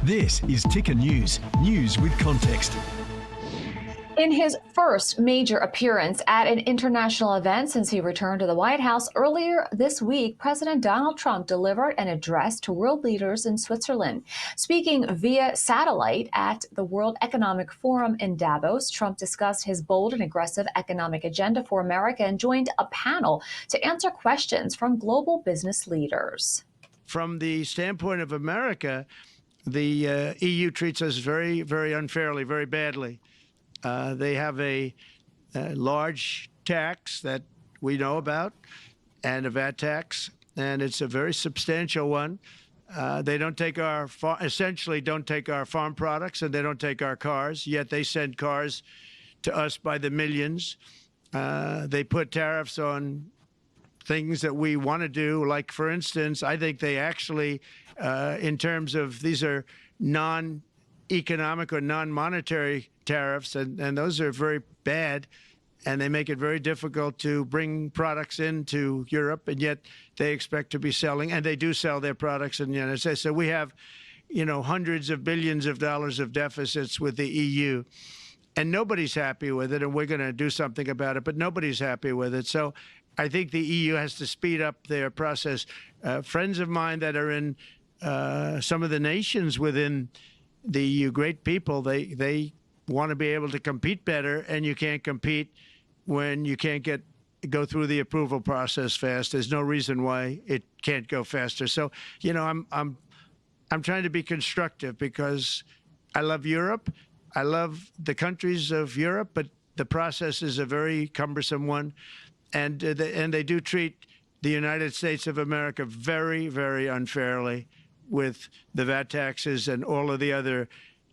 This is Ticker News, news with context. In his first major appearance at an international event since he returned to the White House earlier this week, President Donald Trump delivered an address to world leaders in Switzerland. Speaking via satellite at the World Economic Forum in Davos, Trump discussed his bold and aggressive economic agenda for America and joined a panel to answer questions from global business leaders. From the standpoint of America, the EU treats us very, very unfairly, very badly. They have a large tax that we know about, and a VAT tax, and it's a very substantial one. They don't take our essentially don't take our farm products, and they don't take our cars. Yet they send cars to us by the millions. They put tariffs on things that we want to do, like, for instance, I think they actually, in terms of these are non-economic or non-monetary tariffs, and those are very bad, and they make it very difficult to bring products into Europe, and yet they expect to be selling, and they do sell their products in the United States. So we have, hundreds of billions of dollars of deficits with the EU, and nobody's happy with it, and we're going to do something about it, but nobody's happy with it. So I think the EU has to speed up their process. Friends of mine that are in some of the nations within the EU, great people, they want to be able to compete better, and you can't compete when you can't go through the approval process fast. There's no reason why it can't go faster. So, I'm trying to be constructive because I love Europe. I love the countries of Europe, but the process is a very cumbersome one, and they do treat the United States of America very, very unfairly with the VAT taxes and all of the other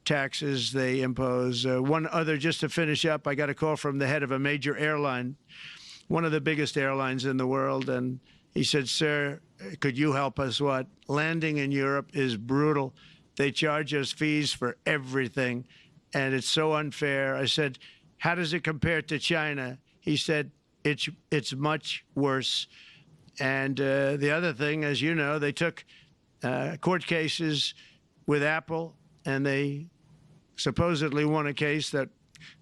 taxes they impose. One other, just to finish up, I got a call from the head of a major airline, one of the biggest airlines in the world, and he said, "Sir, could you help us? What? Landing in Europe is brutal. They charge us fees for everything, and it's so unfair." I said, "How does it compare to China?" He said, it's much worse. And the other thing, as you know, they took court cases with Apple, and they supposedly won a case that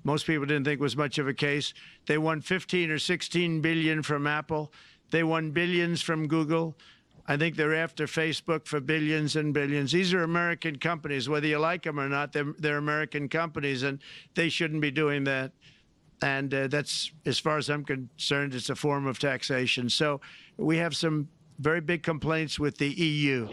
most people didn't think was much of a case. They won 15 or 16 billion from Apple. They won billions from Google. I think they're after Facebook for billions and billions. These are American companies, whether you like them or not. They're American companies, and they shouldn't be doing that. And that's, as far as I'm concerned, it's a form of taxation. So we have some very big complaints with the EU.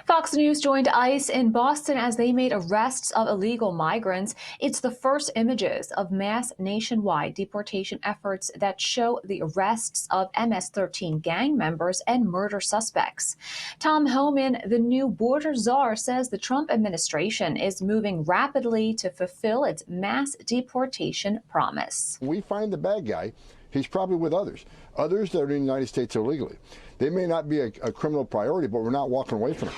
Fox News joined ICE in Boston as they made arrests of illegal migrants. It's the first images of mass nationwide deportation efforts that show the arrests of MS-13 gang members and murder suspects. Tom Homan, the new border czar, says the Trump administration is moving rapidly to fulfill its mass deportation promise. We find the bad guy. He's probably with others that are in the United States illegally. They may not be a criminal priority, but we're not walking away from it.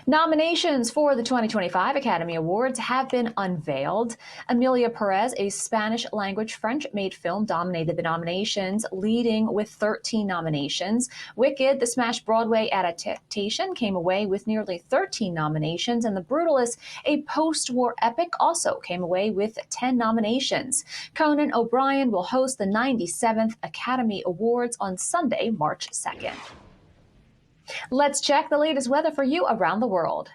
Nominations for the 2025 Academy Awards have been unveiled. Emilia Perez, a Spanish-language French-made film, dominated the nominations, leading with 13 nominations. Wicked, the smash Broadway adaptation, came away with nearly 13 nominations, and The Brutalist, a post-war epic, also came away with 10 nominations. Conan O'Brien will host the 97th Academy Awards on Sunday, March 2nd. Let's check the latest weather for you around the world.